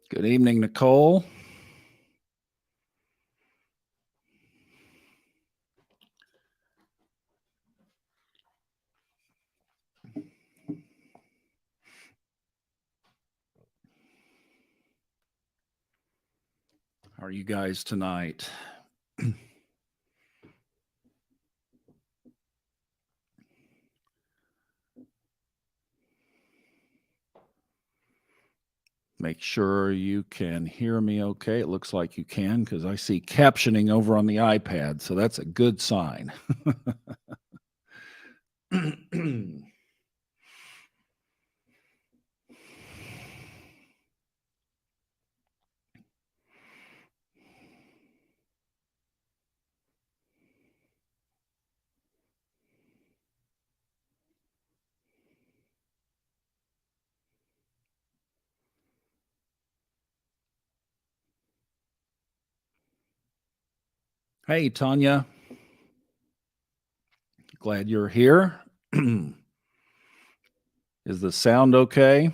Good evening, Nicole. How are you guys tonight? Make sure you can hear me okay. It looks like you can because I see captioning over on the iPad, so that's a good sign. Hey, Tanya. Glad you're here. Is the sound okay?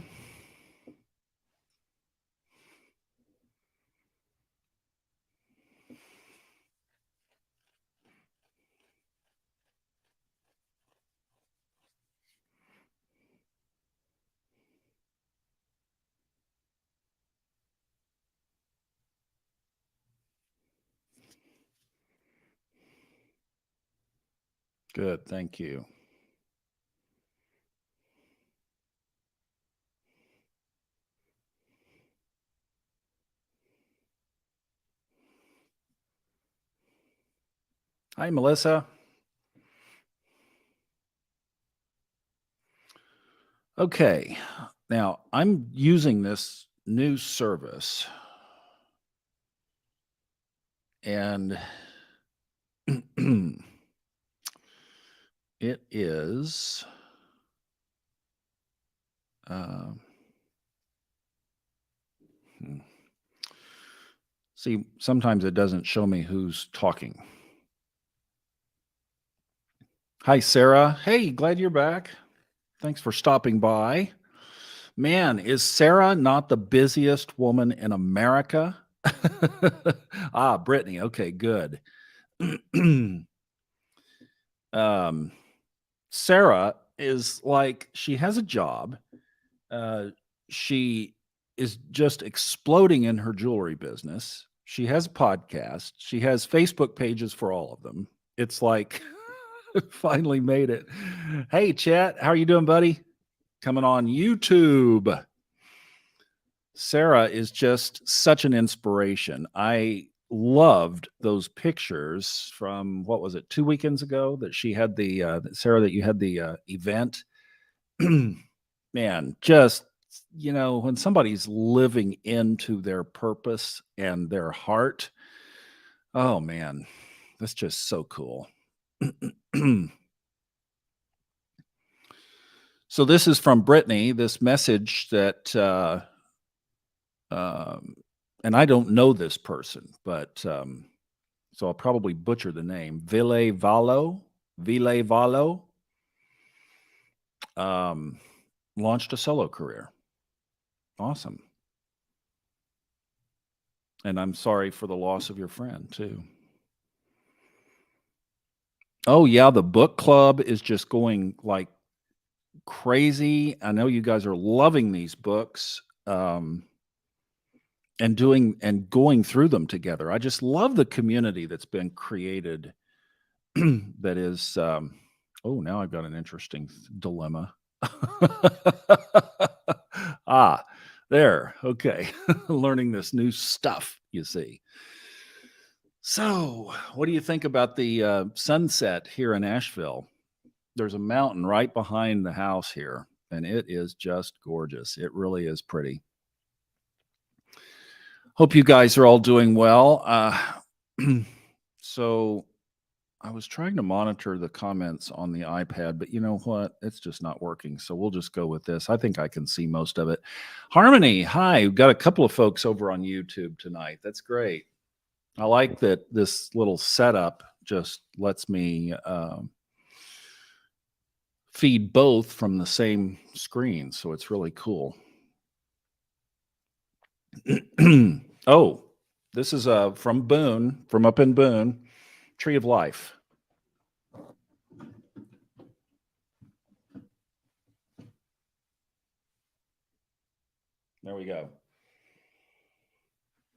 Good, thank you. Hi, Melissa. Okay, now I'm using this new service, and it is see, sometimes it doesn't show me who's talking. Hi, Sarah. Hey, glad you're back. Thanks for stopping by. Man, is Sarah not the busiest woman in America? Brittany. Okay, good. Sarah is like, she has a job. She is just exploding in her jewelry business. She has a podcast. She has Facebook pages for all of them. It's like finally made it. Hey, Chet, how are you doing, buddy? Coming on YouTube. Sarah is just such an inspiration. I loved those pictures from what was it, 2 weekends ago that she had Sarah, that you had the event. Man, just when somebody's living into their purpose and their heart, oh man, that's just so cool. So this is from Brittany, this message that and I don't know this person, but so I'll probably butcher the name. Ville Valo, um, launched a solo career. Awesome. And I'm sorry for the loss of your friend too. Oh yeah, the book club is just going like crazy. I know you guys are loving these books. And going through them together. I just love the community that's been created. That is, oh, now I've got an interesting dilemma. There. Okay. Learning this new stuff, you see. So, what do you think about the sunset here in Asheville? There's a mountain right behind the house here, and it is just gorgeous. It really is pretty. Hope you guys are all doing well. So I was trying to monitor the comments on the iPad, but you know what? It's just not working. So we'll just go with this. I think I can see most of it. Harmony, hi. We've got a couple of folks over on YouTube tonight. That's great. I like that this little setup just lets me feed both from the same screen. So it's really cool. Oh, this is from Boone, from up in Boone, Tree of Life. There we go.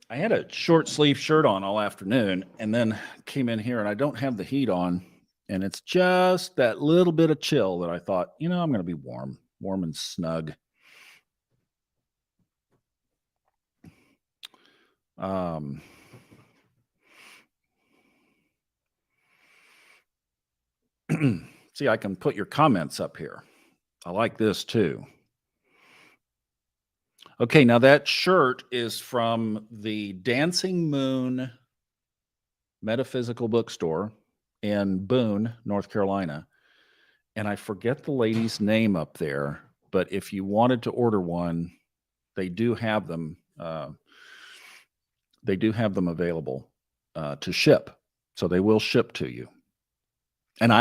I had a short sleeve shirt on all afternoon and then came in here and I don't have the heat on. And it's just that little bit of chill that I thought, I'm going to be warm and snug. See, I can put your comments up here. I like this too. Okay, now that shirt is from the Dancing Moon Metaphysical Bookstore in Boone, North Carolina. And I forget the lady's name up there, but if you wanted to order one, they do have them. They do have them available to ship, so they will ship to you. And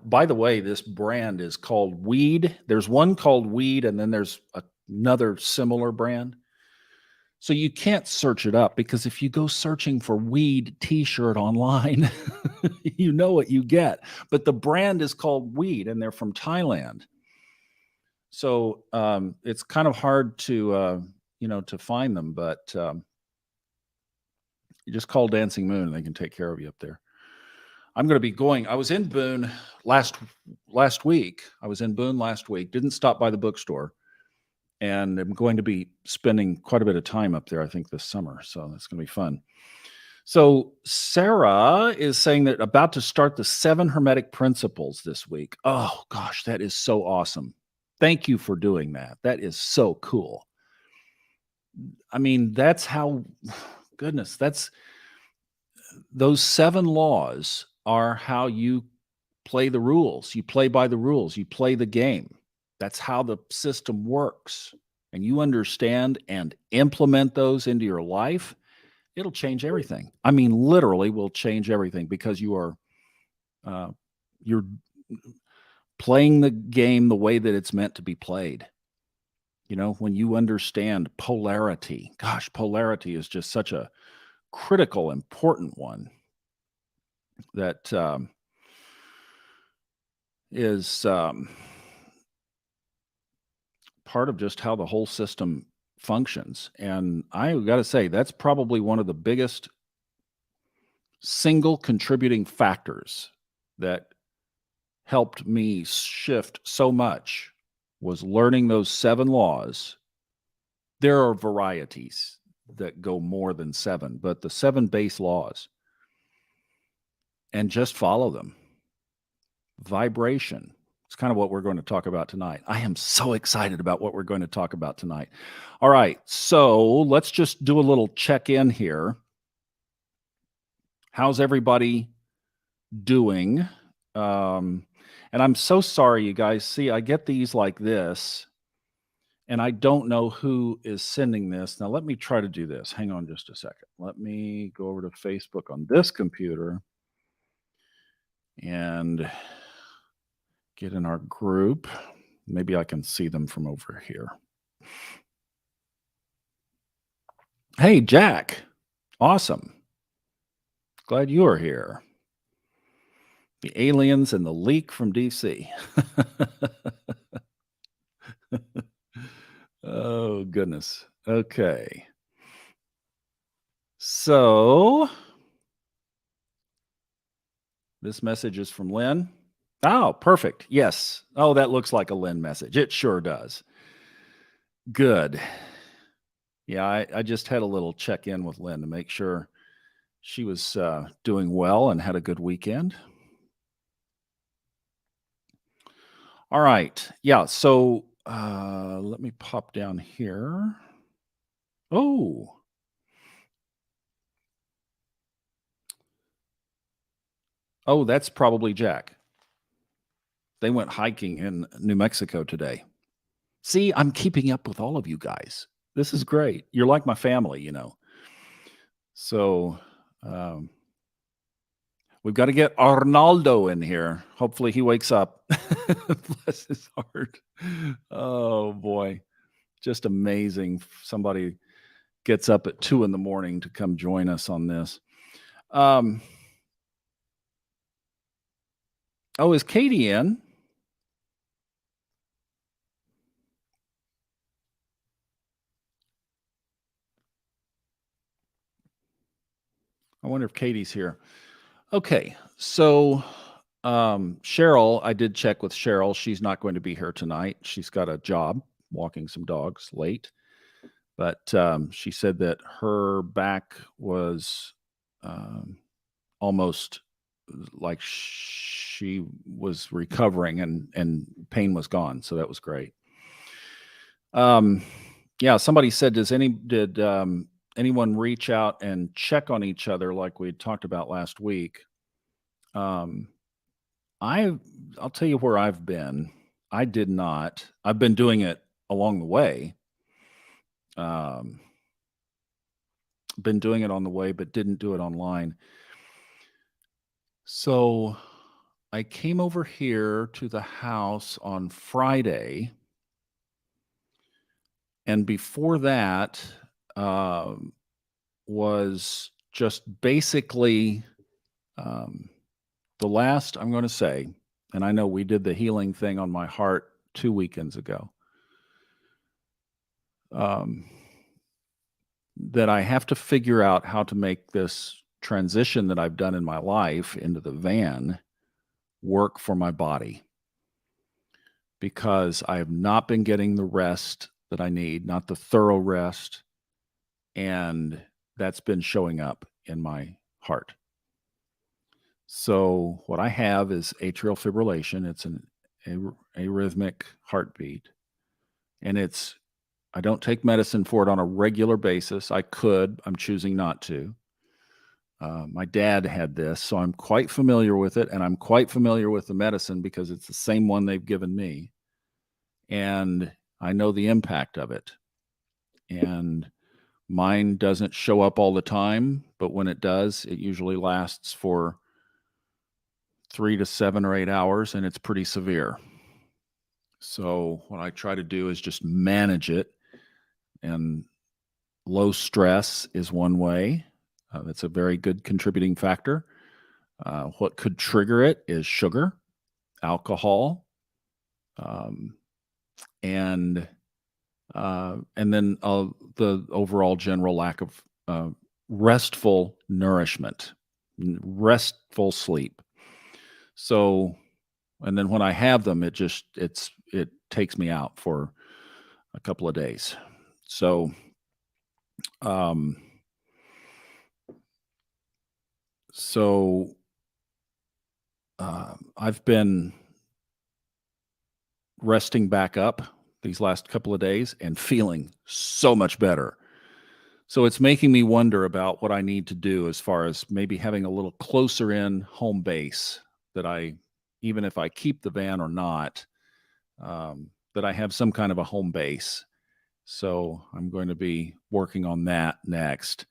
by the way, this brand is called Weed. There's one called Weed, and then there's another similar brand. So you can't search it up, because if you go searching for Weed t-shirt online, you know what you get. But the brand is called Weed, and they're from Thailand. So it's kind of hard to to find them, but you just call Dancing Moon and they can take care of you up there. I'm going to be going. I was in Boone last week. Didn't stop by the bookstore, and I'm going to be spending quite a bit of time up there, I think, this summer. So that's going to be fun. So Sarah is saying that about to start the 7 Hermetic Principles this week. Oh gosh, that is so awesome. Thank you for doing that. That is so cool. I mean, that's how, goodness, those 7 laws are how you play the rules. You play by the rules. You play the game. That's how the system works. And you understand and implement those into your life, it'll change everything. I mean, literally will change everything, because you're playing the game the way that it's meant to be played. When you understand polarity, gosh, polarity is just such a critical, important one that is part of just how the whole system functions. And I got to say, that's probably one of the biggest single contributing factors that helped me shift so much was learning those 7 laws. There are varieties that go more than 7, but the 7 base laws, and just follow them. Vibration. It's kind of what we're going to talk about tonight. I am so excited about what we're going to talk about tonight. All right, so let's just do a little check-in here. How's everybody doing? And I'm so sorry, you guys. See, I get these like this, and I don't know who is sending this. Now, let me try to do this. Hang on just a second. Let me go over to Facebook on this computer and get in our group. Maybe I can see them from over here. Hey, Jack. Awesome. Glad you are here. The aliens and the leak from DC. Oh, goodness. Okay. So this message is from Lynn. Oh, perfect. Yes. Oh, that looks like a Lynn message. It sure does. Good. Yeah, I just had a little check in with Lynn to make sure she was doing well and had a good weekend. All right. Yeah. So let me pop down here. Oh. Oh, that's probably Jack. They went hiking in New Mexico today. See, I'm keeping up with all of you guys. This is great. You're like my family, you know. So we've got to get Arnaldo in here. Hopefully he wakes up. Bless his heart. Oh, boy. Just amazing. Somebody gets up at 2 a.m. to come join us on this. Oh, is Katie in? I wonder if Katie's here. Okay, so Cheryl, I did check with Cheryl. She's not going to be here tonight. She's got a job walking some dogs late. But she said that her back was almost like she was recovering and pain was gone. So that was great. Yeah, somebody said, did anyone reach out and check on each other like we had talked about last week? I'll tell you where I've been. I did not. I've been doing it along the way. Been doing it on the way, but didn't do it online. So I came over here to the house on Friday. And before that was just basically the last, I'm going to say, and I know we did the healing thing on my heart 2 weekends ago, that I have to figure out how to make this transition that I've done in my life into the van work for my body, because I have not been getting the rest that I need, not the thorough rest, and that's been showing up in my heart. So what I have is atrial fibrillation. It's an arrhythmic heartbeat, and I don't take medicine for it on a regular basis. I could. I'm choosing not to. My dad had this, so I'm quite familiar with it, and I'm quite familiar with the medicine because it's the same one they've given me, and I know the impact of it. And mine doesn't show up all the time, but when it does, it usually lasts for 3 to 7 or 8 hours, and it's pretty severe. So what I try to do is just manage it, and low stress is one way. That's a very good contributing factor. What could trigger it is sugar, alcohol, and and then the overall general lack of restful nourishment, restful sleep. So, and then when I have them, it takes me out for a couple of days. So, um, so I've been resting back up these last couple of days and feeling so much better. So it's making me wonder about what I need to do as far as maybe having a little closer in home base that even if I keep the van or not, that I have some kind of a home base. So I'm going to be working on that next.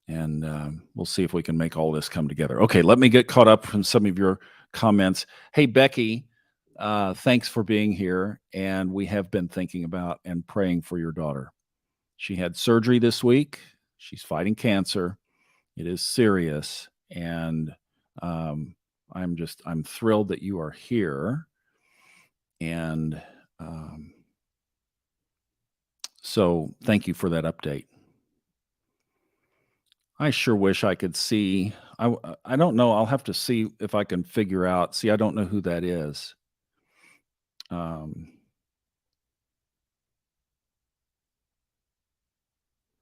And we'll see if we can make all this come together. Okay, let me get caught up from some of your comments. Hey, Becky, thanks for being here. And we have been thinking about and praying for your daughter. She had surgery this week. She's fighting cancer. It is serious. And I'm thrilled that you are here. And so thank you for that update. I sure wish I could see. I don't know. I'll have to see if I can figure out. See, I don't know who that is.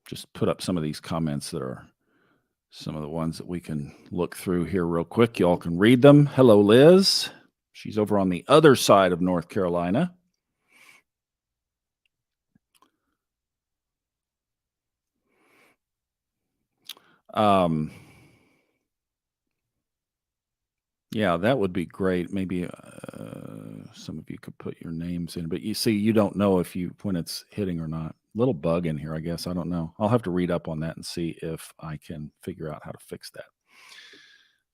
Just put up some of these comments that are some of the ones that we can look through here real quick. Y'all can read them. Hello, Liz. She's over on the other side of North Carolina. Yeah, that would be great. Maybe some of you could put your names in, but you see, you don't know when it's hitting or not. Little bug in here, I guess. I don't know. I'll have to read up on that and see if I can figure out how to fix that.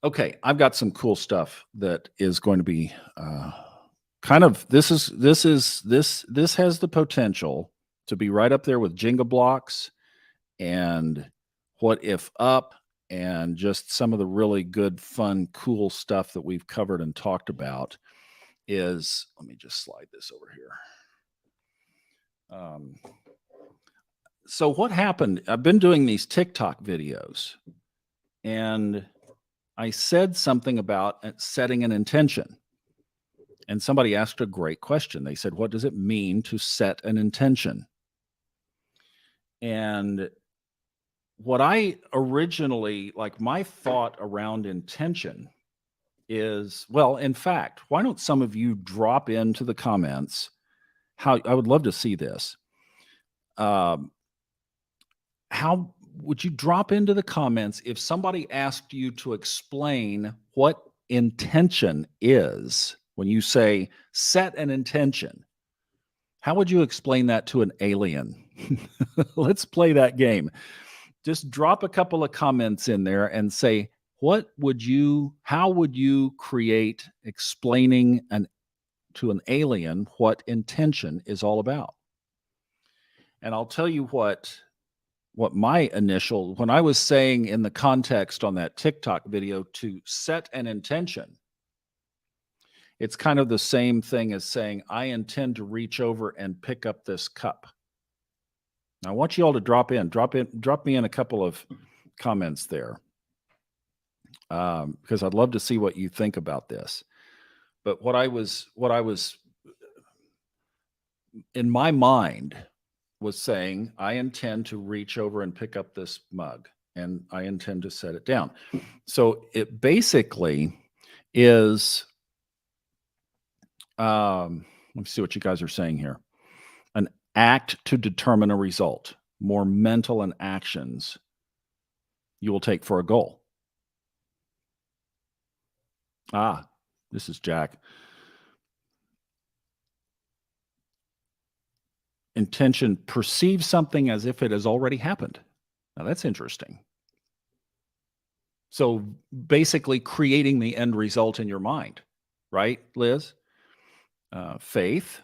Okay, I've got some cool stuff that is going to be this has the potential to be right up there with Jenga blocks and What If Up and just some of the really good, fun, cool stuff that we've covered and talked about. Let me just slide this over here. So what happened? I've been doing these TikTok videos, and I said something about setting an intention. And somebody asked a great question. They said, what does it mean to set an intention? And what I originally, my thought around intention is, well, in fact, why don't some of you drop into the comments how I would love to see this. How would you drop into the comments if somebody asked you to explain what intention is when you say set an intention? How would you explain that to an alien? Let's play that game. Just drop a couple of comments in there and say, how would you create explaining to an alien what intention is all about? And I'll tell you what my when I was saying in the context on that TikTok video to set an intention, it's kind of the same thing as saying, I intend to reach over and pick up this cup. Now, I want you all to drop me in a couple of comments there. Because I'd love to see what you think about this. But what I was in my mind was saying, I intend to reach over and pick up this mug, and I intend to set it down. So it basically is, let me see what you guys are saying here. An act to determine a result, more mental and actions you will take for a goal. This is Jack. Intention, perceive something as if it has already happened. Now that's interesting. So basically creating the end result in your mind, right, Liz? Faith,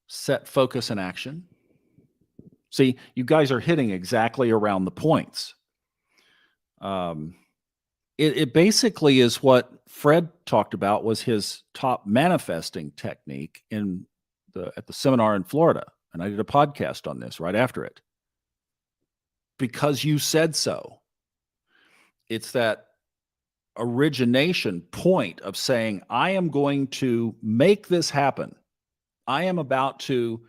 set, focus, and action. See, you guys are hitting exactly around the points. It basically is what Fred talked about was his top manifesting technique in at the seminar in Florida, and I did a podcast on this right after it. Because you said so. It's that origination point of saying, I am going to make this happen. I am about to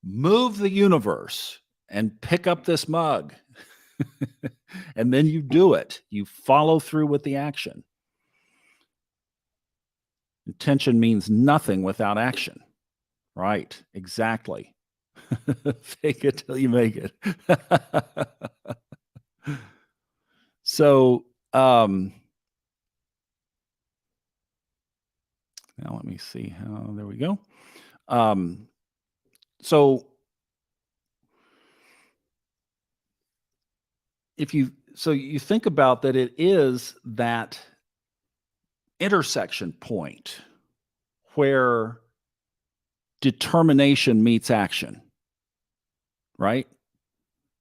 move the universe and pick up this mug. And then you do it. You follow through with the action. Intention means nothing without action. Right, exactly. Fake it till you make it. So, now let me see how, there we go. So you think about that, it is that intersection point where determination meets action, right?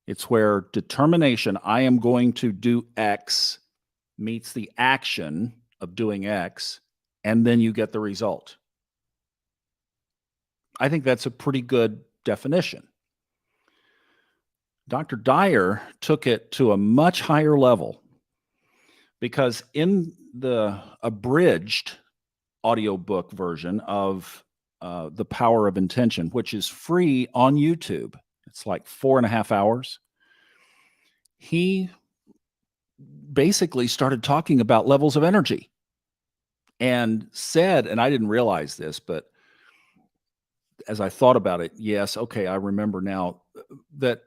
It's where determination, I am going to do X, meets the action of doing X, and then you get the result. I think that's a pretty good definition. Dr. Dyer took it to a much higher level because in the abridged audiobook version of The Power of Intention, which is free on YouTube, it's like 4.5 hours, he basically started talking about levels of energy and said, and I didn't realize this, but as I thought about it, yes, okay, I remember now that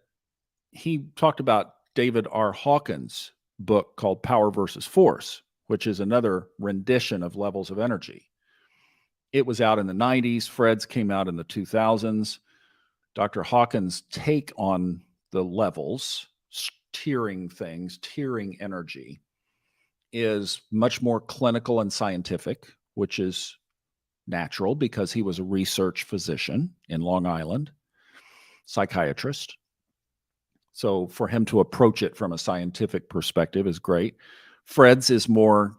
he talked about David R. Hawkins' book called Power versus Force, which is another rendition of levels of energy. It was out in the 90s. Fred's came out in the 2000s. Dr. Hawkins' take on the levels, tiering things, tiering energy, is much more clinical and scientific, which is natural because he was a research physician in Long Island, psychiatrist. So for him to approach it from a scientific perspective is great. Fred's is more,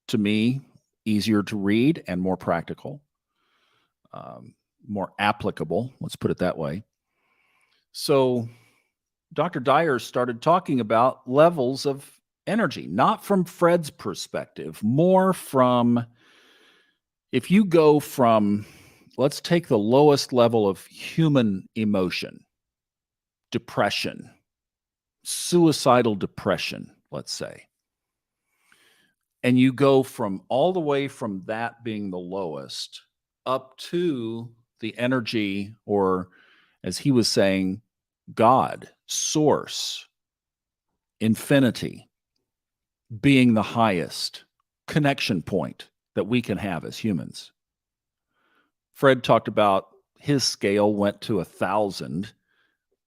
to me, easier to read and more practical, more applicable, let's put it that way. So Dr. Dyer started talking about levels of energy, not from Fred's perspective, more from, if you go from, let's take the lowest level of human emotion, depression, suicidal depression, let's say, and you go from all the way from that being the lowest up to the energy, or as he was saying, God, source, infinity, being the highest connection point that we can have as humans. Fred talked about his scale went to 1,000,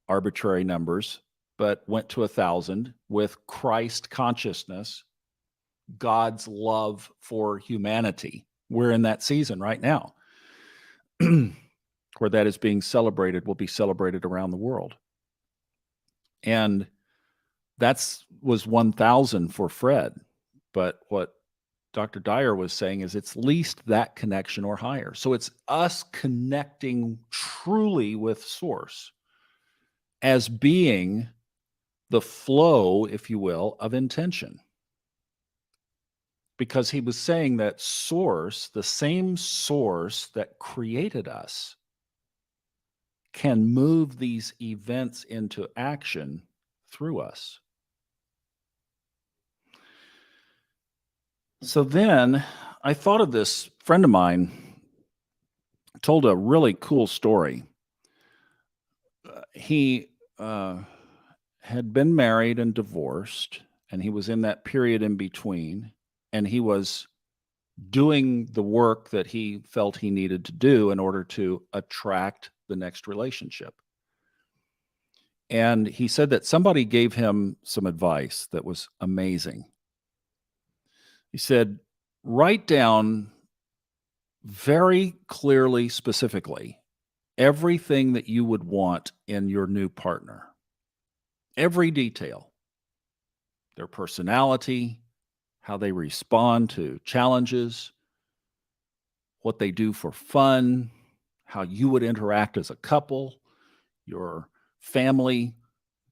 arbitrary numbers, but went to 1,000 with Christ consciousness, God's love for humanity. We're in that season right now where that is being celebrated, will be celebrated around the world. And that's was 1,000 for Fred. But what Dr. Dyer was saying is it's least that connection or higher. So it's us connecting truly with source as being the flow, if you will, of intention. Because he was saying that source, the same source that created us, can move these events into action through us. So then I thought of this friend of mine told a really cool story. He had been married and divorced, and he was in that period in between, and he was doing the work that he felt he needed to do in order to attract the next relationship. And he said that somebody gave him some advice that was amazing. He said, write down very clearly, specifically, everything that you would want in your new partner. Every detail, their personality, how they respond to challenges, what they do for fun, how you would interact as a couple, your family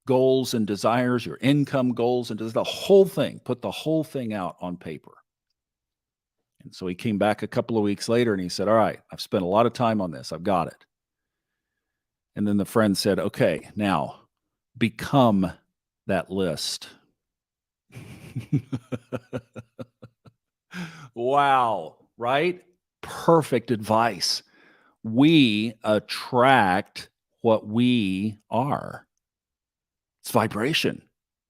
goals and desires, your income goals, and just the whole thing, put the whole thing out on paper. And so he came back a couple of weeks later and he said, all right, I've spent a lot of time on this. I've got it. And then the friend said, okay, now become that list. Wow, right? Perfect advice. We attract what we are. It's vibration.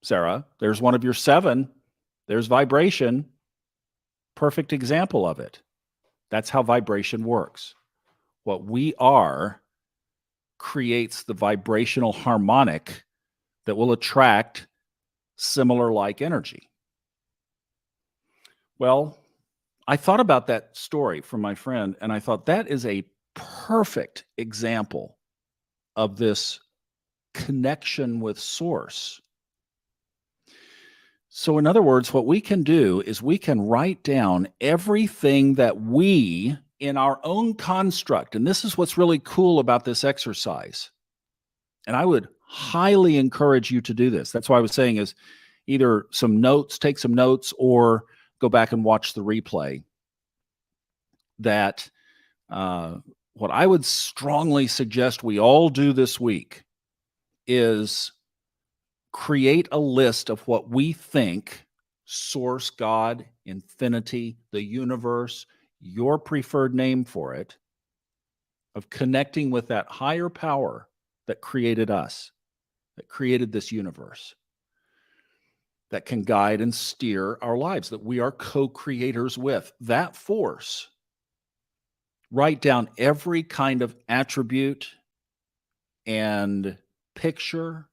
Sarah, there's one of your 7. There's vibration. Perfect example of it. That's how vibration works. What we are creates the vibrational harmonic that will attract similar like energy. Well, I thought about that story from my friend, and I thought that is a perfect example of this connection with source. So, in other words, what we can do is we can write down everything that we, in our own construct, and this is what's really cool about this exercise. And I would highly encourage you to do this. That's why I was saying is either take some notes, or go back and watch the replay. That what I would strongly suggest we all do this week is create a list of what we think source, God, infinity, the universe, your preferred name for it, of connecting with that higher power that created us, that created this universe, that can guide and steer our lives, that we are co-creators with. That force. Write down every kind of attribute and picture,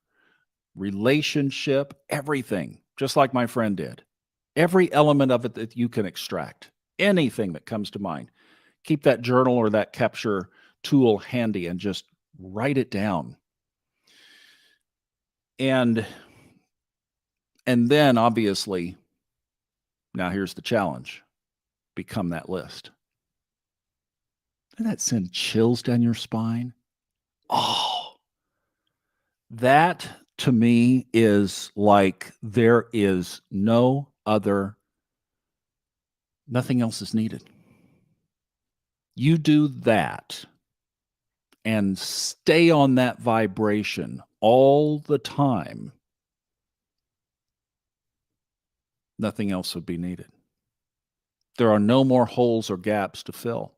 relationship, everything, just like my friend did. Every element of it that you can extract, anything that comes to mind. Keep that journal or that capture tool handy and just write it down. And then obviously, now here's the challenge. Become that list. Doesn't that send chills down your spine? Oh, that to me is like there is nothing else is needed. You do that and stay on that vibration all the time. Nothing else would be needed. There are no more holes or gaps to fill.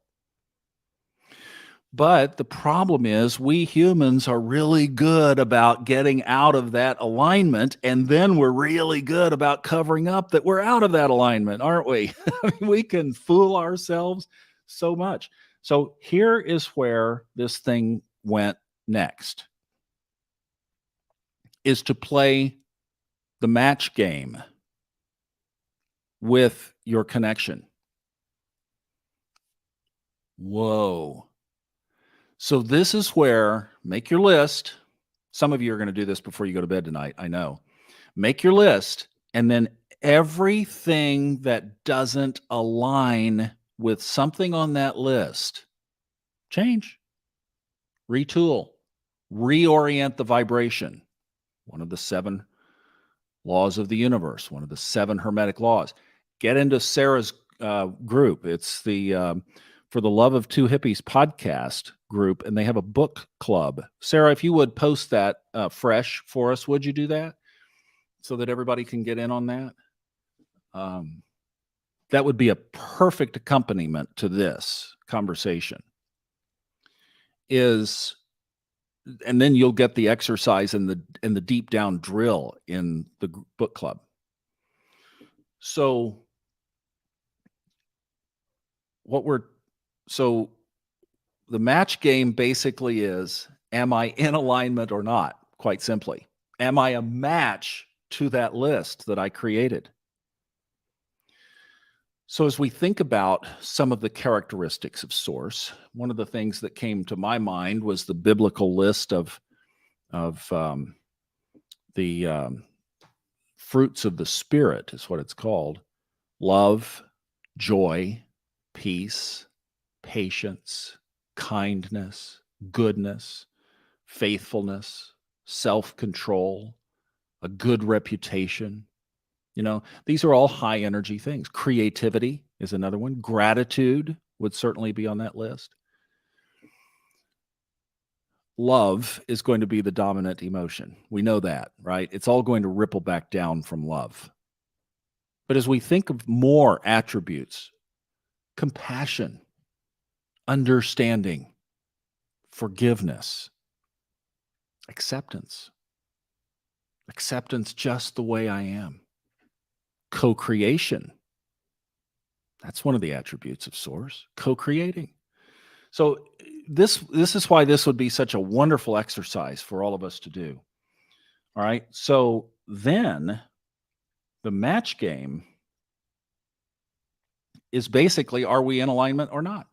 But the problem is we humans are really good about getting out of that alignment, and then we're really good about covering up that we're out of that alignment, aren't we? We can fool ourselves so much. So here is where this thing went next, is to play the match game with your connection. Whoa. So this is where, make your list. Some of you are going to do this before you go to bed tonight, I know. Make your list, and then everything that doesn't align with something on that list, change, retool, reorient the vibration. One of the 7 laws of the universe, one of the 7 hermetic laws. Get into Sarah's group. It's the For the Love of Two Hippies podcast group, and they have a book club. Sarah, if you would post that fresh for us, would you do that so that everybody can get in on that? That would be a perfect accompaniment to this conversation. And then you'll get the exercise and the deep down drill in the book club. So the match game basically is, am I in alignment or not? Quite simply. Am I a match to that list that I created? So as we think about some of the characteristics of source, one of the things that came to my mind was the biblical list of the fruits of the Spirit, is what it's called: love, joy, peace, patience, kindness, goodness, faithfulness, self-control, a good reputation. These are all high energy things. Creativity is another one. Gratitude would certainly be on that list. Love is going to be the dominant emotion. We know that, right? It's all going to ripple back down from love. But as we think of more attributes, compassion, understanding, forgiveness, acceptance just the way I am, co-creation. That's one of the attributes of Source, co-creating. So this is why this would be such a wonderful exercise for all of us to do. All right. So then the match game is basically, are we in alignment or not?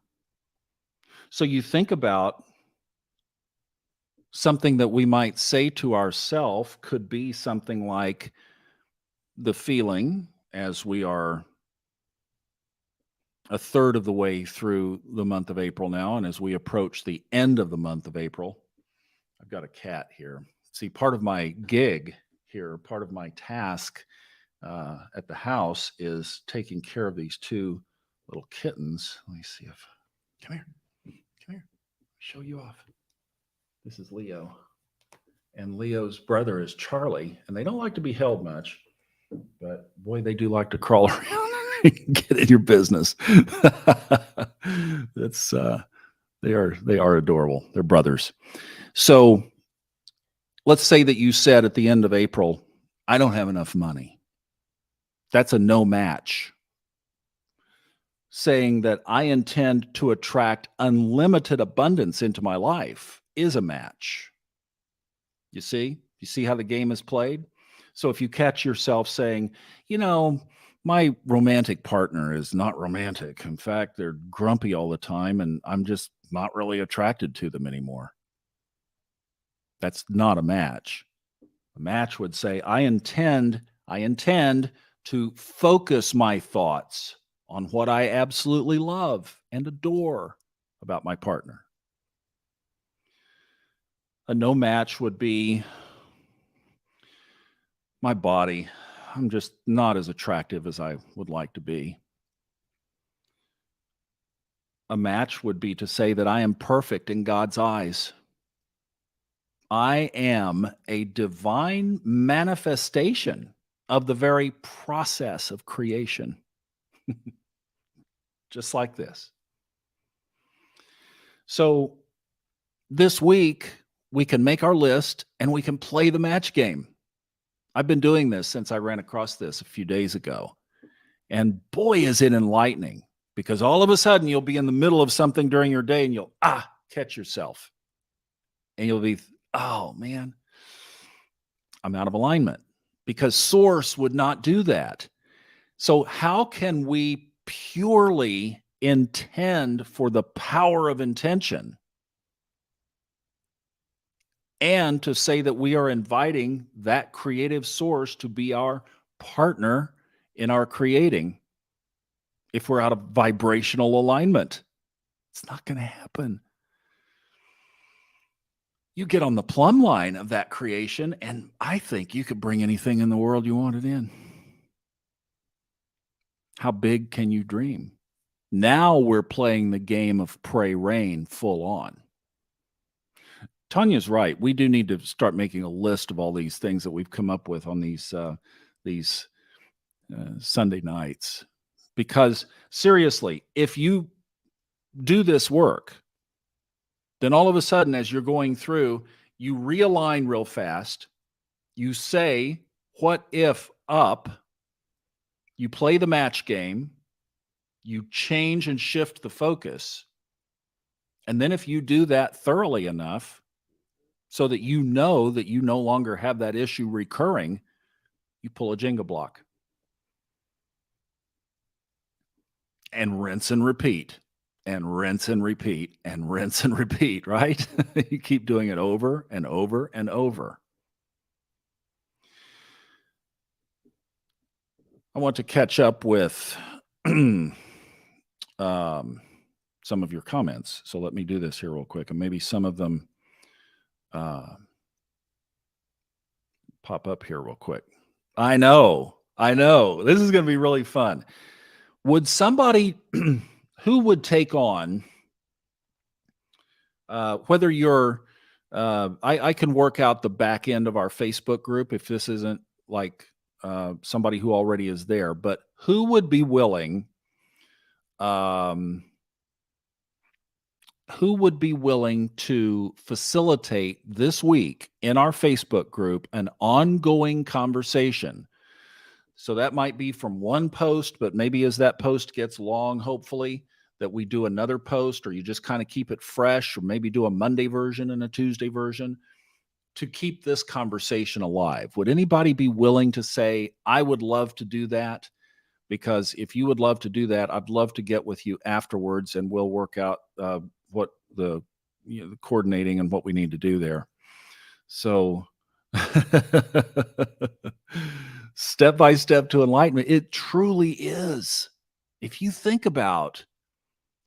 So you think about something that we might say to ourselves could be something like the feeling as we are a third of the way through the month of April now, and as we approach the end of the month of April, I've got a cat here. See, part of my gig here, part of my task at the house is taking care of these two little kittens. Let me see if, come here, show you off. This is Leo, and Leo's brother is Charlie, and they don't like to be held much, but boy, they do like to crawl around and get in your business. That's they are adorable. They're brothers. So let's say that you said at the end of April, I don't have enough money. That's a no match. Saying that I intend to attract unlimited abundance into my life is a match. You see how the game is played? So if you catch yourself saying, my romantic partner is not romantic. In fact, they're grumpy all the time and I'm just not really attracted to them anymore. That's not a match. A match would say, I intend to focus my thoughts on what I absolutely love and adore about my partner. A no match would be my body. I'm just not as attractive as I would like to be. A match would be to say that I am perfect in God's eyes. I am a divine manifestation of the very process of creation. Just like this. So this week, we can make our list and we can play the match game. I've been doing this since I ran across this a few days ago. And boy, is it enlightening, because all of a sudden you'll be in the middle of something during your day and you'll catch yourself. And you'll be, oh man, I'm out of alignment, because Source would not do that. So how can we purely intend for the power of intention and to say that we are inviting that creative source to be our partner in our creating if we're out of vibrational alignment? It's not going to happen. You get on the plumb line of that creation, and I think you could bring anything in the world you wanted in. How big can you dream? Now we're playing the game of pray rain full on. Tanya's right. We do need to start making a list of all these things that we've come up with on these Sunday nights. Because seriously, if you do this work, then all of a sudden, as you're going through, you realign real fast. You say, what if up? You play the match game. You change and shift the focus. And then if you do that thoroughly enough so that you know that you no longer have that issue recurring, you pull a Jenga block. And rinse and repeat, and rinse and repeat, and rinse and repeat, right? You keep doing it over and over and over. I want to catch up with some of your comments. So let me do this here real quick, and maybe some of them pop up here real quick. I know. This is going to be really fun. Would somebody who would take on, whether you're, I can work out the back end of our Facebook group if this isn't like somebody who already is there, but who would be willing, to facilitate this week in our Facebook group an ongoing conversation? So that might be from one post, but maybe as that post gets long, hopefully, that we do another post, or you just kind of keep it fresh, or maybe do a Monday version and a Tuesday version to keep this conversation alive. Would anybody be willing to say, I would love to do that? Because if you would love to do that, I'd love to get with you afterwards, and we'll work out what the coordinating and what we need to do there. So step by step to enlightenment, it truly is. If you think about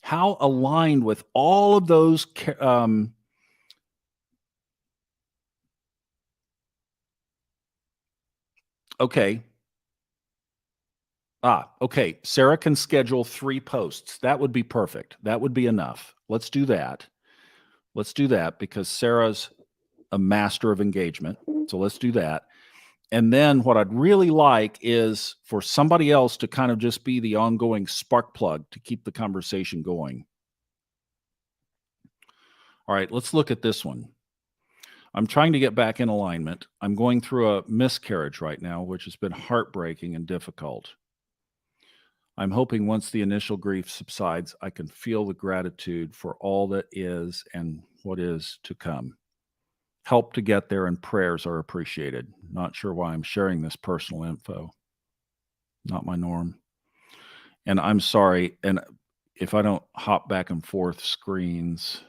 how aligned with all of those okay. Okay. Sarah can schedule 3 posts. That would be perfect. That would be enough. Let's do that. Let's do that because Sarah's a master of engagement. So let's do that. And then what I'd really like is for somebody else to kind of just be the ongoing spark plug to keep the conversation going. All right, let's look at this one. I'm trying to get back in alignment. I'm going through a miscarriage right now, which has been heartbreaking and difficult. I'm hoping once the initial grief subsides, I can feel the gratitude for all that is and what is to come. Help to get there and prayers are appreciated. Not sure why I'm sharing this personal info. Not my norm. And I'm sorry, and if I don't hop back and forth screens,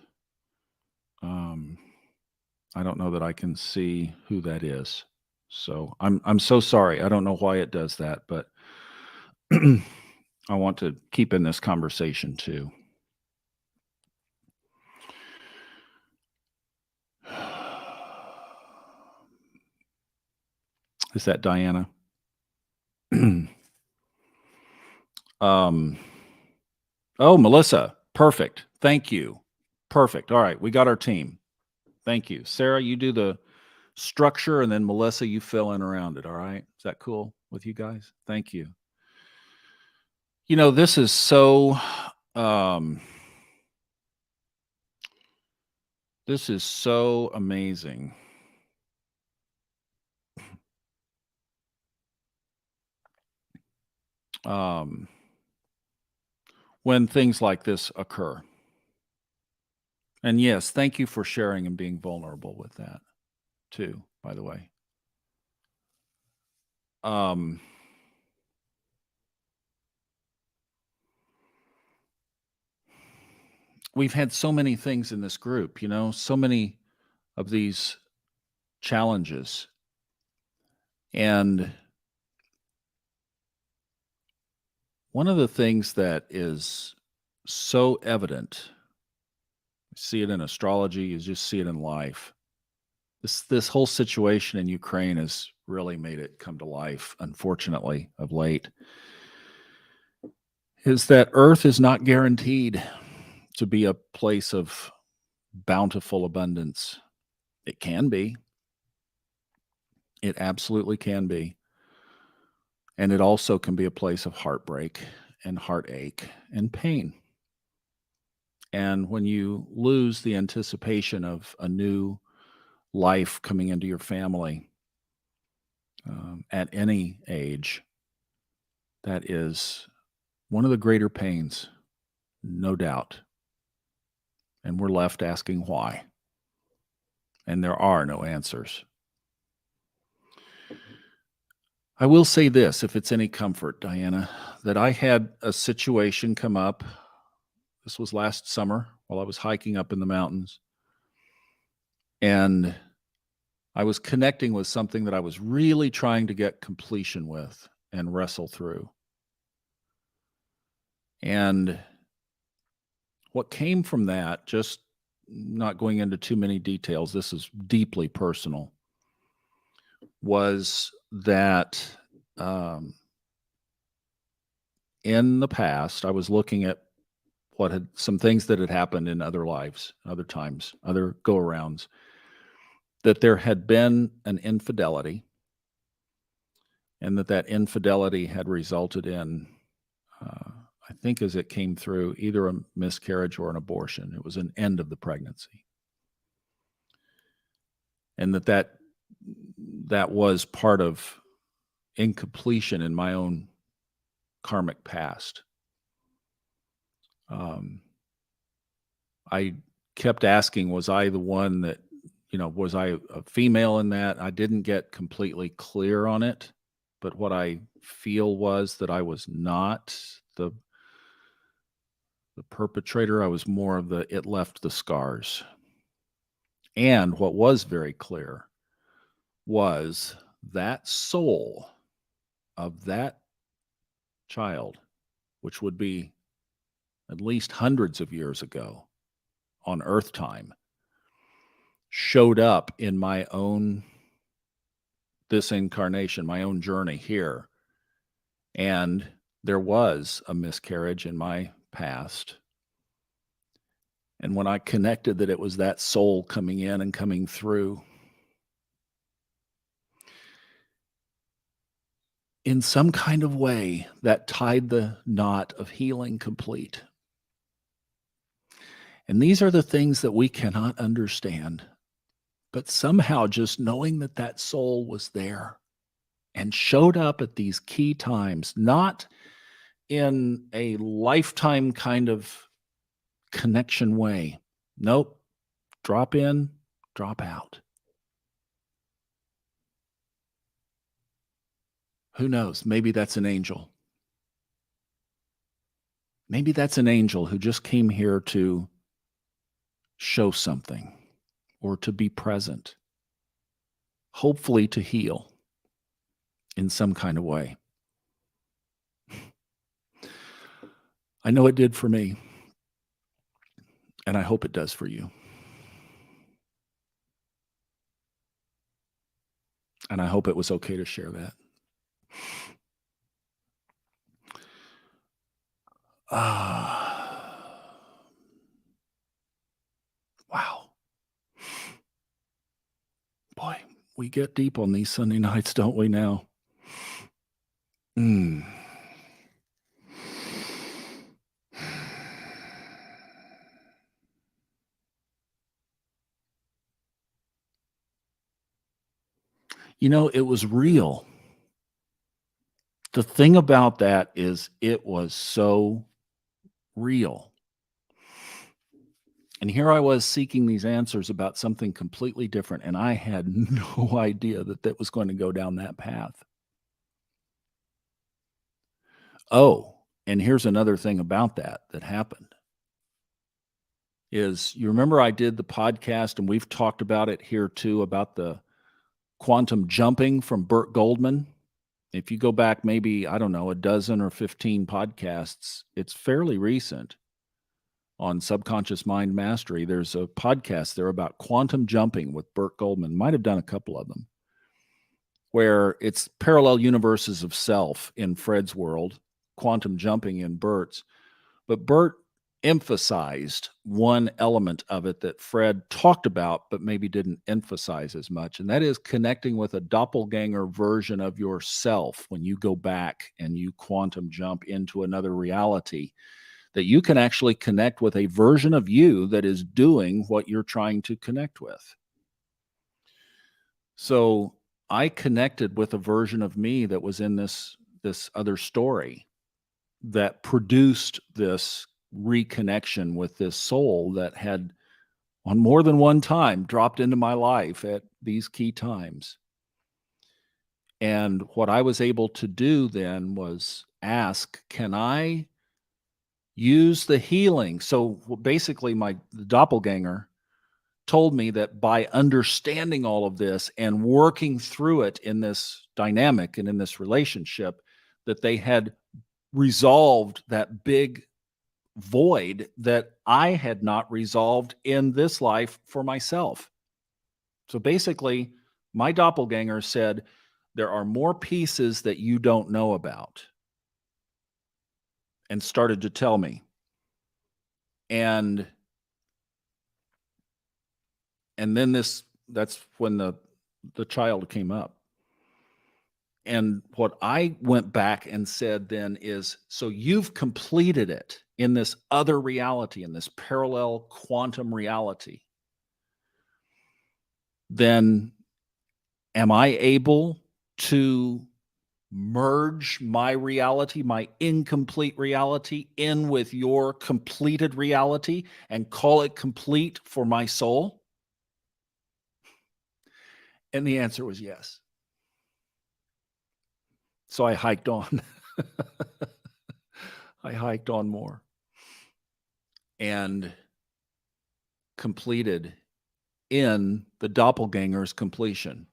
I don't know that I can see who that is. So I'm so sorry. I don't know why it does that, but I want to keep in this conversation too. Is that Diana? Oh, Melissa. Perfect. Thank you. Perfect. All right. We got our team. Thank you. Sarah, you do the structure, and then Melissa, you fill in around it. All right. Is that cool with you guys? Thank you. This is so, amazing. When things like this occur. And yes, thank you for sharing and being vulnerable with that too, by the way. We've had so many things in this group, so many of these challenges. And one of the things that is so evident, you see it in astrology, you just see it in life. This whole situation in Ukraine has really made it come to life, unfortunately, of late, is that Earth is not guaranteed to be a place of bountiful abundance. It can be. It absolutely can be. And it also can be a place of heartbreak and heartache and pain. And when you lose the anticipation of a new life coming into your family at any age, that is one of the greater pains, no doubt. And we're left asking why. And there are no answers. I will say this, if it's any comfort, Diana, that I had a situation come up. This was last summer while I was hiking up in the mountains. And I was connecting with something that I was really trying to get completion with and wrestle through. And what came from that, just not going into too many details, this is deeply personal, was that in the past, I was looking at some things that had happened in other lives, other times, other go-arounds, that there had been an infidelity, and that infidelity had resulted in, I think as it came through, either a miscarriage or an abortion. It was an end of the pregnancy. And that was part of incompletion in my own karmic past. I kept asking, was I the one that, was I a female in that? I didn't get completely clear on it, but what I feel was that I was not the perpetrator. I was more of it left the scars. And what was very clear was that soul of that child, which would be at least hundreds of years ago on Earth time, showed up in this incarnation, my own journey here. And there was a miscarriage in my past. And when I connected that it was that soul coming in and coming through, in some kind of way, that tied the knot of healing complete. And these are the things that we cannot understand. But somehow just knowing that soul was there and showed up at these key times, not in a lifetime kind of connection way. Nope. Drop in, drop out. Who knows? Maybe that's an angel. Maybe that's an angel who just came here to show something or to be present, hopefully to heal in some kind of way. I know it did for me, and I hope it does for you. And I hope it was okay to share that. Wow. Boy, we get deep on these Sunday nights, don't we now? It was real. The thing about that is it was so real. And here I was seeking these answers about something completely different, and I had no idea that was going to go down that path. Oh, and here's another thing about that happened. Is you remember I did the podcast, and we've talked about it here too, about the quantum jumping from Burt Goldman. If you go back maybe, I don't know, a dozen or 15 podcasts, it's fairly recent. On Subconscious Mind Mastery, there's a podcast there about quantum jumping with Burt Goldman. Might have done a couple of them, where it's parallel universes of self in Fred's world, quantum jumping in Burt's. But Burt emphasized one element of it that Fred talked about, but maybe didn't emphasize as much. And that is connecting with a doppelganger version of yourself when you go back and you quantum jump into another reality, that you can actually connect with a version of you that is doing what you're trying to connect with. So I connected with a version of me that was in this other story that produced this reconnection with this soul that had on more than one time dropped into my life at these key times. And what I was able to do then was ask, can I use the healing? So basically the doppelganger told me that by understanding all of this and working through it in this dynamic and in this relationship, that they had resolved that big void that I had not resolved in this life for myself. So basically, my doppelganger said, there are more pieces that you don't know about, and started to tell me. And then that's when the child came up. And what I went back and said then is, so you've completed it in this other reality, in this parallel quantum reality. Then am I able to merge my reality, my incomplete reality, in with your completed reality and call it complete for my soul? And the answer was yes. So I hiked on. I hiked on more and completed in the doppelganger's completion.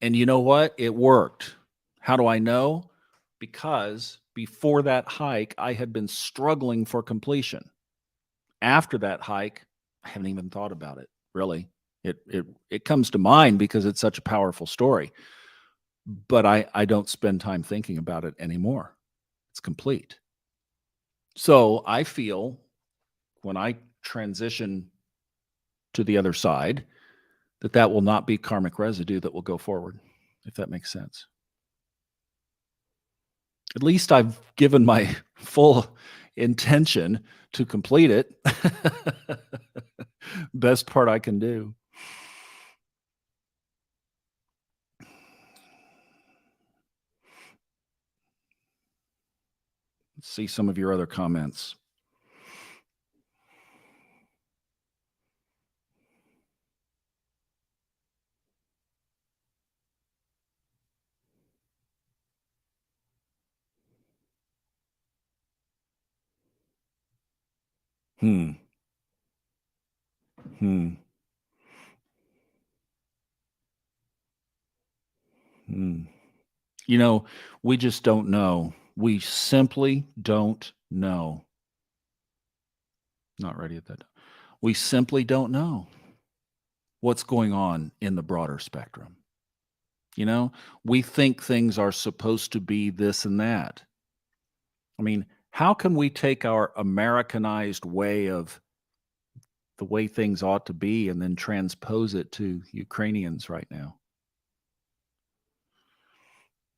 And you know what? It worked. How do I know? Because before that hike, I had been struggling for completion. After that hike, I haven't even thought about it, really. It comes to mind because it's such a powerful story. But I don't spend time thinking about it anymore. It's complete. So I feel when I transition to the other side, that will not be karmic residue that will go forward, if that makes sense. At least I've given my full intention to complete it. Best part I can do. Let's see some of your other comments. Hmm. Hmm. Hmm. You know, we just don't know. We simply don't know. Not ready at that. We simply don't know what's going on in the broader spectrum. You know, we think things are supposed to be this and that. I mean, how can we take our Americanized way of the way things ought to be and then transpose it to Ukrainians right now?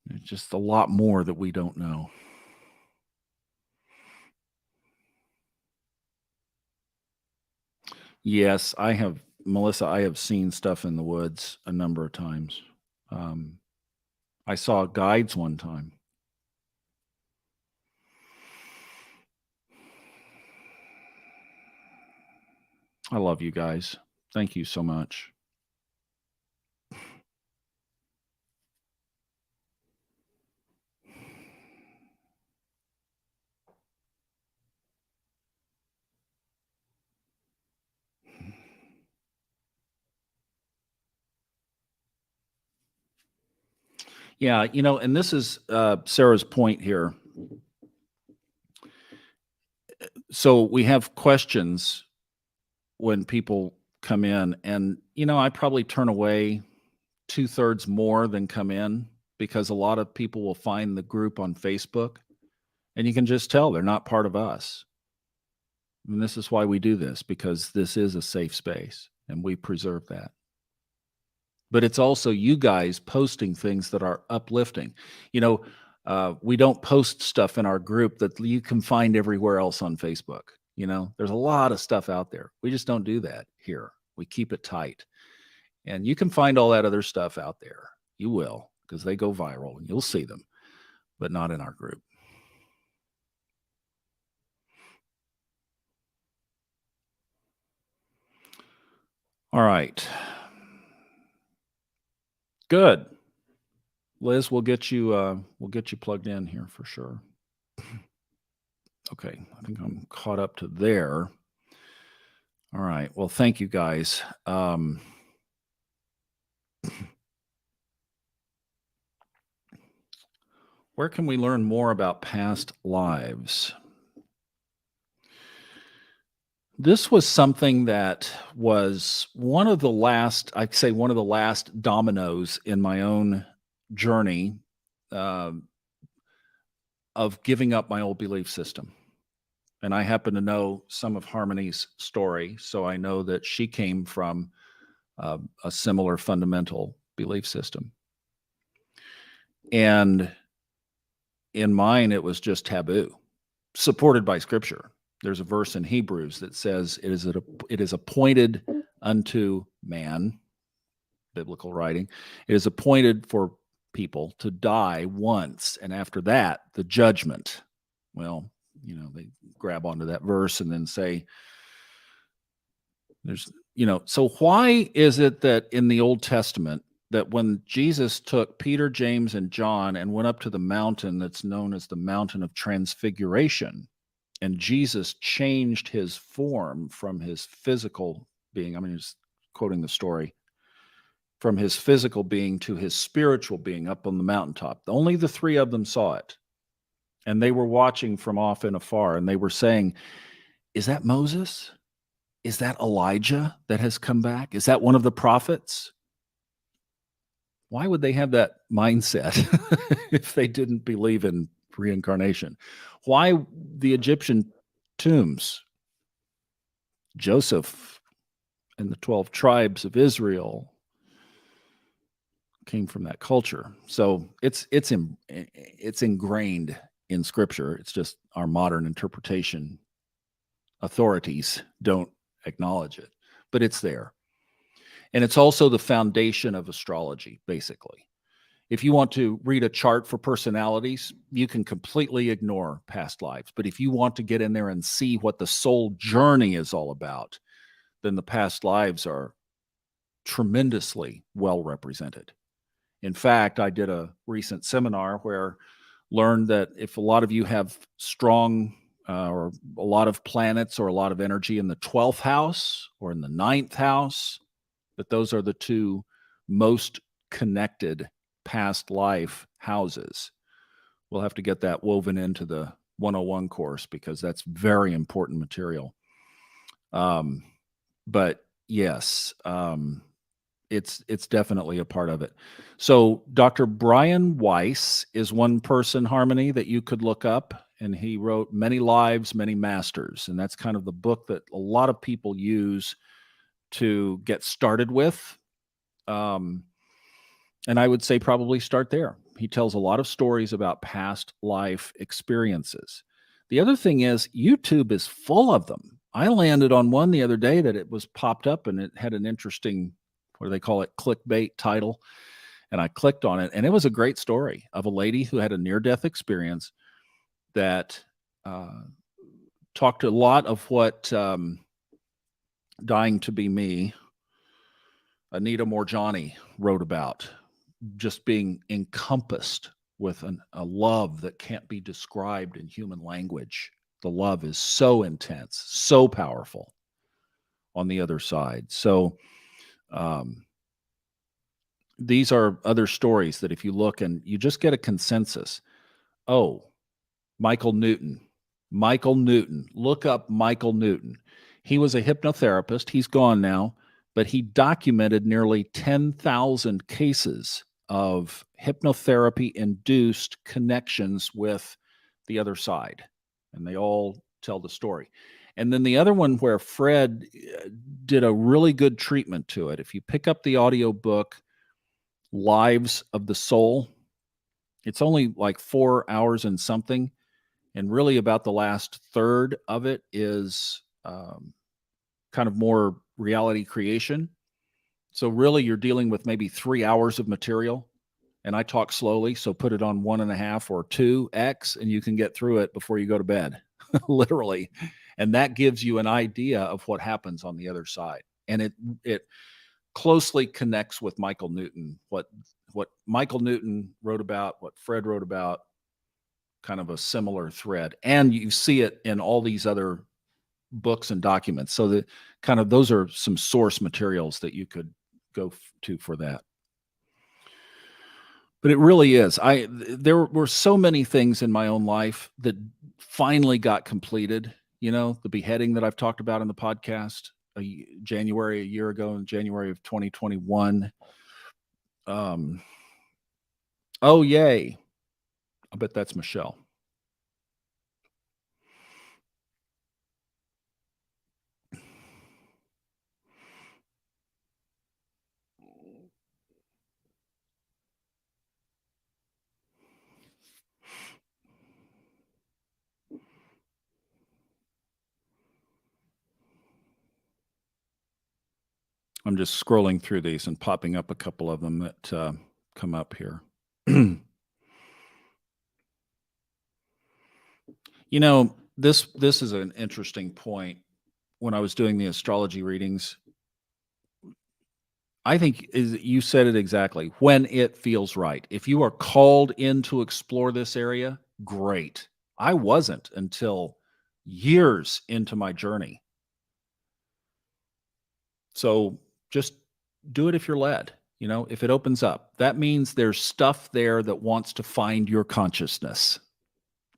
There's just a lot more that we don't know. Yes, I have, Melissa, I have seen stuff in the woods a number of times. Um, I saw guides one time. I love you guys. Thank you so much. Yeah, you know, and this is Sarah's point here. So we have questions when people come in, and you know, I probably turn away 2/3 more than come in because a lot of people will find the group on Facebook, and you can just tell they're not part of us. And this is why we do this, because this is a safe space and we preserve that. But it's also you guys posting things that are uplifting. You know, we don't post stuff in our group that you can find everywhere else on Facebook. You know, there's a lot of stuff out there. We just don't do that here. We keep it tight. And you can find all that other stuff out there. You will, because they go viral and you'll see them, but not in our group. All right. Good. Liz, we'll get you plugged in here for sure. Okay, I think I'm caught up to there. All right. Well, thank you guys. Where can we learn more about past lives? This was something that was one of the last, I'd say, one of the last dominoes in my own journey um, of giving up my old belief system. And I happen to know some of Harmony's story, so I know that she came from a similar fundamental belief system. And in mine, it was just taboo, supported by scripture. There's a verse in Hebrews that says, it is appointed unto man, biblical writing, it is appointed for people to die once, and after that, the judgment. Well, they grab onto that verse and then say, so why is it that in the Old Testament, that when Jesus took Peter, James, and John and went up to the mountain that's known as the Mountain of Transfiguration, and Jesus changed his form from his physical being, just quoting the story, from his physical being to his spiritual being up on the mountaintop. Only the three of them saw it. And they were watching from off and afar, and they were saying, is that Moses? Is that Elijah that has come back? Is that one of the prophets? Why would they have that mindset if they didn't believe in reincarnation? Why the Egyptian tombs? Joseph and the 12 tribes of Israel came from that culture. So it's ingrained in scripture. It's just our modern interpretation authorities don't acknowledge it, but it's there. And it's also the foundation of astrology, basically. If you want to read a chart for personalities, you can completely ignore past lives. But if you want to get in there and see what the soul journey is all about, then the past lives are tremendously well represented. In fact, I did a recent seminar where learned that if a lot of you have strong or a lot of planets or a lot of energy in the 12th house or in the 9th house, that those are the two most connected past life houses. We'll have to get that woven into the 101 course because that's very important material. But yes, it's definitely a part of it. So Dr. Brian Weiss is one person, Harmony, that you could look up, and he wrote Many Lives, Many Masters, and that's kind of the book that a lot of people use to get started with. And I would say probably start there. He tells a lot of stories about past life experiences. The other thing is YouTube is full of them. I landed on one the other day that it was popped up and it had an interesting, what do they call it, clickbait title. And I clicked on it, and it was a great story of a lady who had a near-death experience that talked a lot of what Dying to Be Me, Anita Morjani, wrote about, just being encompassed with a love that can't be described in human language. The love is so intense, so powerful on the other side. So these are other stories that if you look and you just get a consensus, Michael Newton, look up Michael Newton. He was a hypnotherapist. He's gone now, but he documented nearly 10,000 cases of hypnotherapy-induced connections with the other side, and they all tell the story. And then the other one where Fred did a really good treatment to it, if you pick up the audio book, Lives of the Soul, it's only like 4 hours and something, and really about the last third of it is kind of more reality creation. So really you're dealing with maybe 3 hours of material, and I talk slowly, so put it on 1.5 or 2x and you can get through it before you go to bed, literally. And that gives you an idea of what happens on the other side. And it closely connects with Michael Newton, what Michael Newton wrote about, what Fred wrote about, kind of a similar thread. And you see it in all these other books and documents. So that kind of those are some source materials that you could go to for that. But it really is. There were so many things in my own life that finally got completed. the beheading that I've talked about in the podcast January, a year ago, in January of 2021. Oh, yay. I bet that's Michelle. I'm just scrolling through these and popping up a couple of them that come up here. This is an interesting point. When I was doing the astrology readings, I think you said it exactly. When it feels right. If you are called in to explore this area, great. I wasn't until years into my journey. So just do it if you're led. If it opens up, that means there's stuff there that wants to find your consciousness.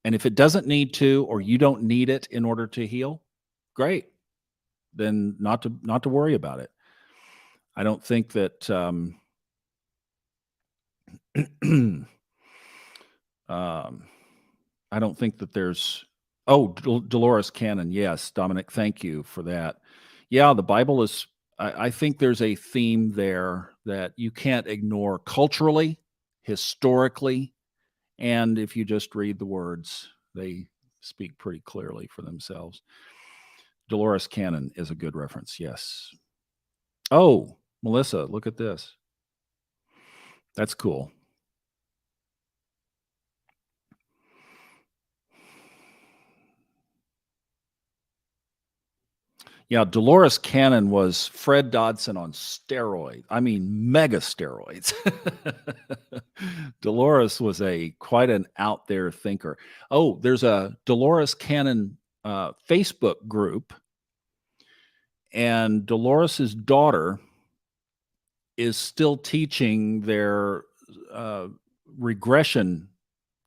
And if it doesn't need to, or you don't need it in order to heal, great. Then not to worry about it. I don't think that I don't think that there's Dolores Cannon. Yes, Dominic, thank you for that. Yeah, the Bible is I think there's a theme there that you can't ignore culturally, historically, and if you just read the words, they speak pretty clearly for themselves. Dolores Cannon is a good reference, yes. Oh, Melissa, look at this. That's cool. Yeah, Dolores Cannon was Fred Dodson on steroids. I mean, mega steroids. Dolores was quite an out there thinker. Oh, there's a Dolores Cannon Facebook group, and Dolores's daughter is still teaching their regression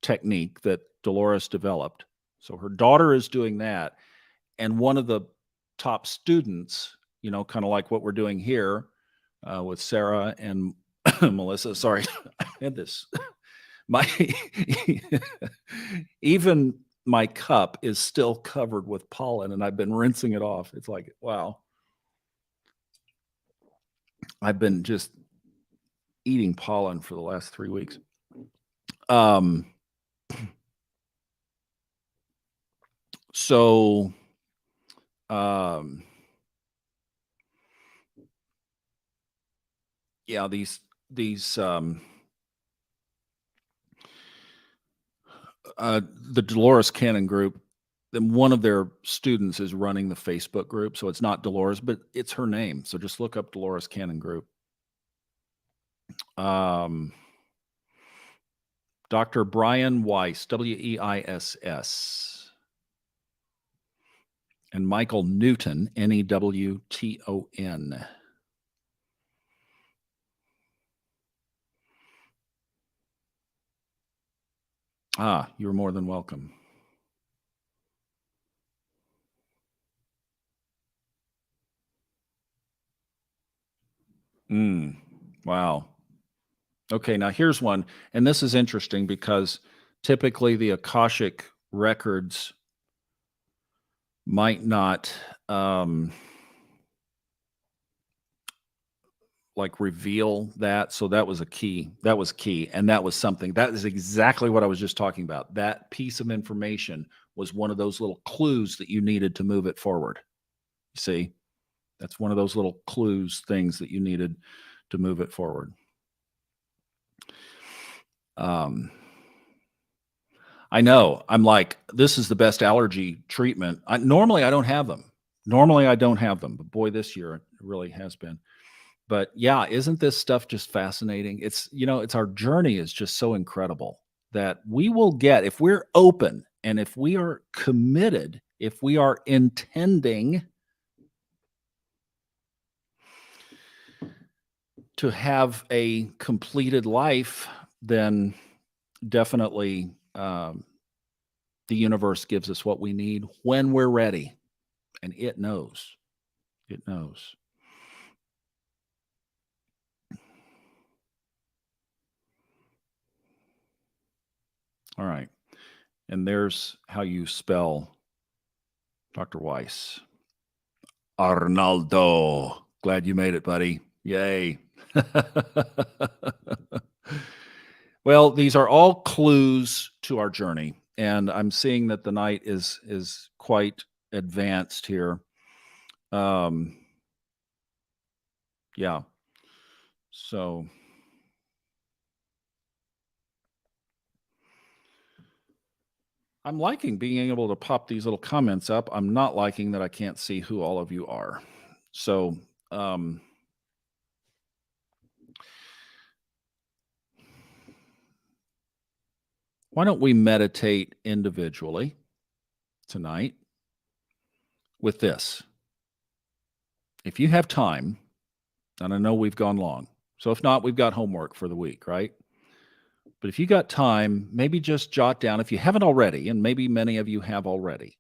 technique that Dolores developed. So her daughter is doing that, and one of the top students, kind of like what we're doing here with Sarah and Melissa. Sorry, I had this. My even my cup is still covered with pollen, and I've been rinsing it off. It's like, wow. I've been just eating pollen for the last 3 weeks. So, yeah, these the Dolores Cannon group, then one of their students is running the Facebook group. So it's not Dolores, but it's her name. So just look up Dolores Cannon group. Dr. Brian Weiss, Weiss, and Michael Newton, Newton. You're more than welcome. Wow. Okay, now here's one, and this is interesting because typically the Akashic records might not reveal that. So that was key, and that was something that is exactly what I was just talking about. That piece of information was one of those little clues that you needed to move it forward. You see, that's one of those little clues, things that you needed to move it forward. I know. I'm like, this is the best allergy treatment. Normally I don't have them. But boy, this year it really has been. But yeah, isn't this stuff just fascinating? It's our journey is just so incredible that we will get, if we're open and if we are committed, if we are intending to have a completed life, then definitely the universe gives us what we need when we're ready, and it knows. It knows. All right. And there's how you spell Dr. Weiss. Arnaldo. Glad you made it, buddy. Yay. Well, these are all clues to our journey. And I'm seeing that the night is quite advanced here. Yeah. So I'm liking being able to pop these little comments up. I'm not liking that I can't see who all of you are. So, why don't we meditate individually tonight with this? If you have time, and I know we've gone long, so if not, we've got homework for the week, right? But if you got time, maybe just jot down, if you haven't already, and maybe many of you have already,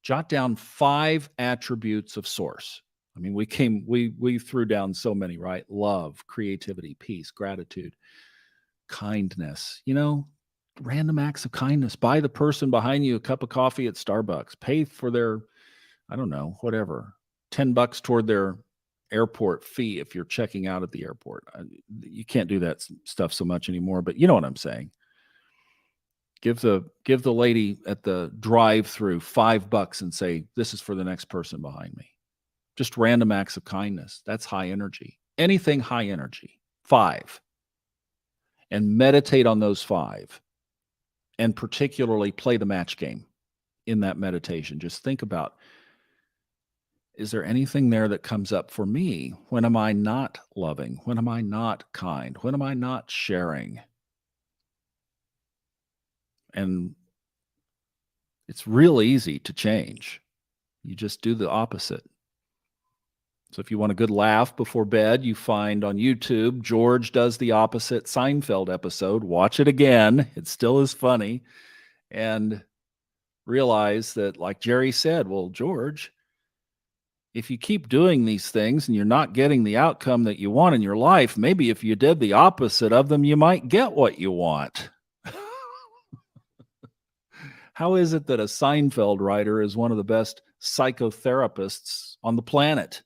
jot down 5 attributes of source. I mean, we threw down so many, right? Love, creativity, peace, gratitude, kindness, random acts of kindness. Buy the person behind you a cup of coffee at Starbucks. Pay for their, I don't know, whatever, $10 toward their airport fee if you're checking out at the airport. You can't do that stuff so much anymore, but you know what I'm saying. Give the lady at the drive-through $5 and say, this is for the next person behind me. Just random acts of kindness. That's high energy. Anything high energy. 5. And meditate on those 5. And particularly play the match game in that meditation. Just think about, is there anything there that comes up for me? When am I not loving? When am I not kind? When am I not sharing? And it's real easy to change. You just do the opposite. So if you want a good laugh before bed, you find on YouTube, George does the opposite Seinfeld episode. Watch it again. It still is funny. And realize that, like Jerry said, well, George, if you keep doing these things and you're not getting the outcome that you want in your life, maybe if you did the opposite of them, you might get what you want. How is it that a Seinfeld writer is one of the best psychotherapists on the planet?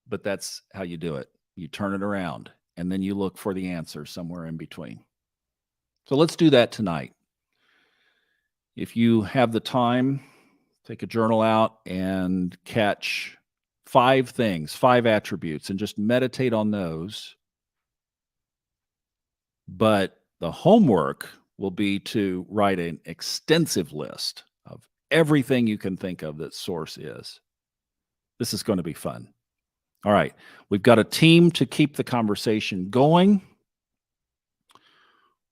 But that's how you do it. You turn it around, and then you look for the answer somewhere in between. So let's do that tonight. If you have the time, take a journal out and catch 5 things, 5 attributes, and just meditate on those. But the homework will be to write an extensive list of everything you can think of that source is. This is going to be fun. All right. We've got a team to keep the conversation going.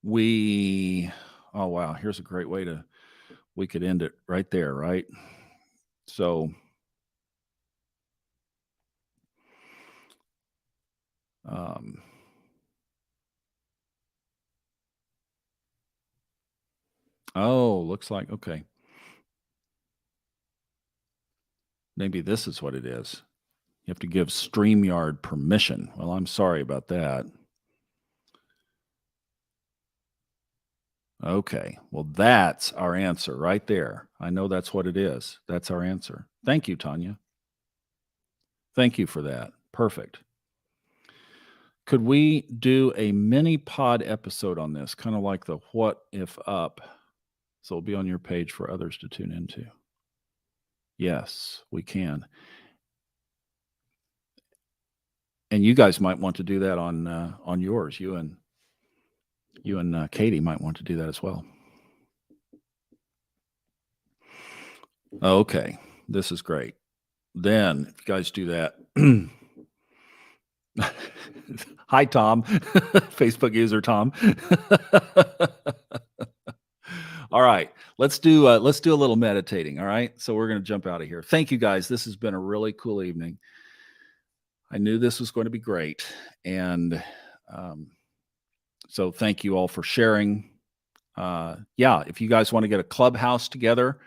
Oh, wow. Here's a great way we could end it right there, right? So, looks like, okay. Maybe this is what it is. You have to give StreamYard permission. Well, I'm sorry about that. Okay. Well, that's our answer right there. I know that's what it is. That's our answer. Thank you, Tanya. Thank you for that. Perfect. Could we do a mini pod episode on this, kind of like the What If Up? So it'll be on your page for others to tune into. Yes, we can. And you guys might want to do that on yours. You and Katie might want to do that as well. Okay, this is great. Then, if you guys do that, hi Tom, Facebook user Tom. All right, let's do a little meditating. All right, so we're going to jump out of here. Thank you guys. This has been a really cool evening. I knew this was going to be great, and so thank you all for sharing. yeah, if you guys want to get a clubhouse together,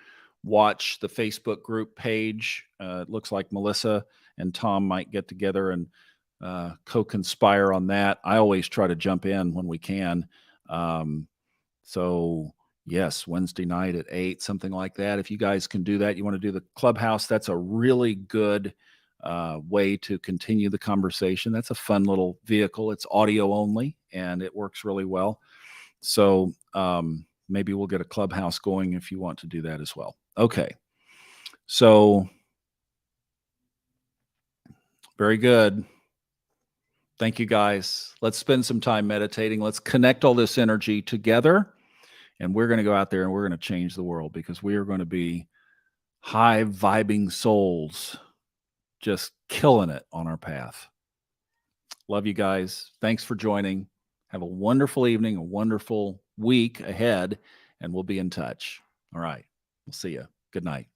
watch the Facebook group page. It looks like Melissa and Tom might get together and co-conspire on that. I always try to jump in when we can. So yes, Wednesday night at 8, something like that. If you guys can do that, you want to do the clubhouse, that's a really good way to continue the conversation. That's a fun little vehicle. It's audio only and it works really well. So maybe we'll get a clubhouse going if you want to do that as well. Okay. So very good. Thank you, guys. Let's spend some time meditating. Let's connect all this energy together. And we're going to go out there and we're going to change the world, because we are going to be high vibing souls, just killing it on our path. Love you guys. Thanks for joining. Have a wonderful evening, a wonderful week ahead, and we'll be in touch. All right. We'll see you. Good night.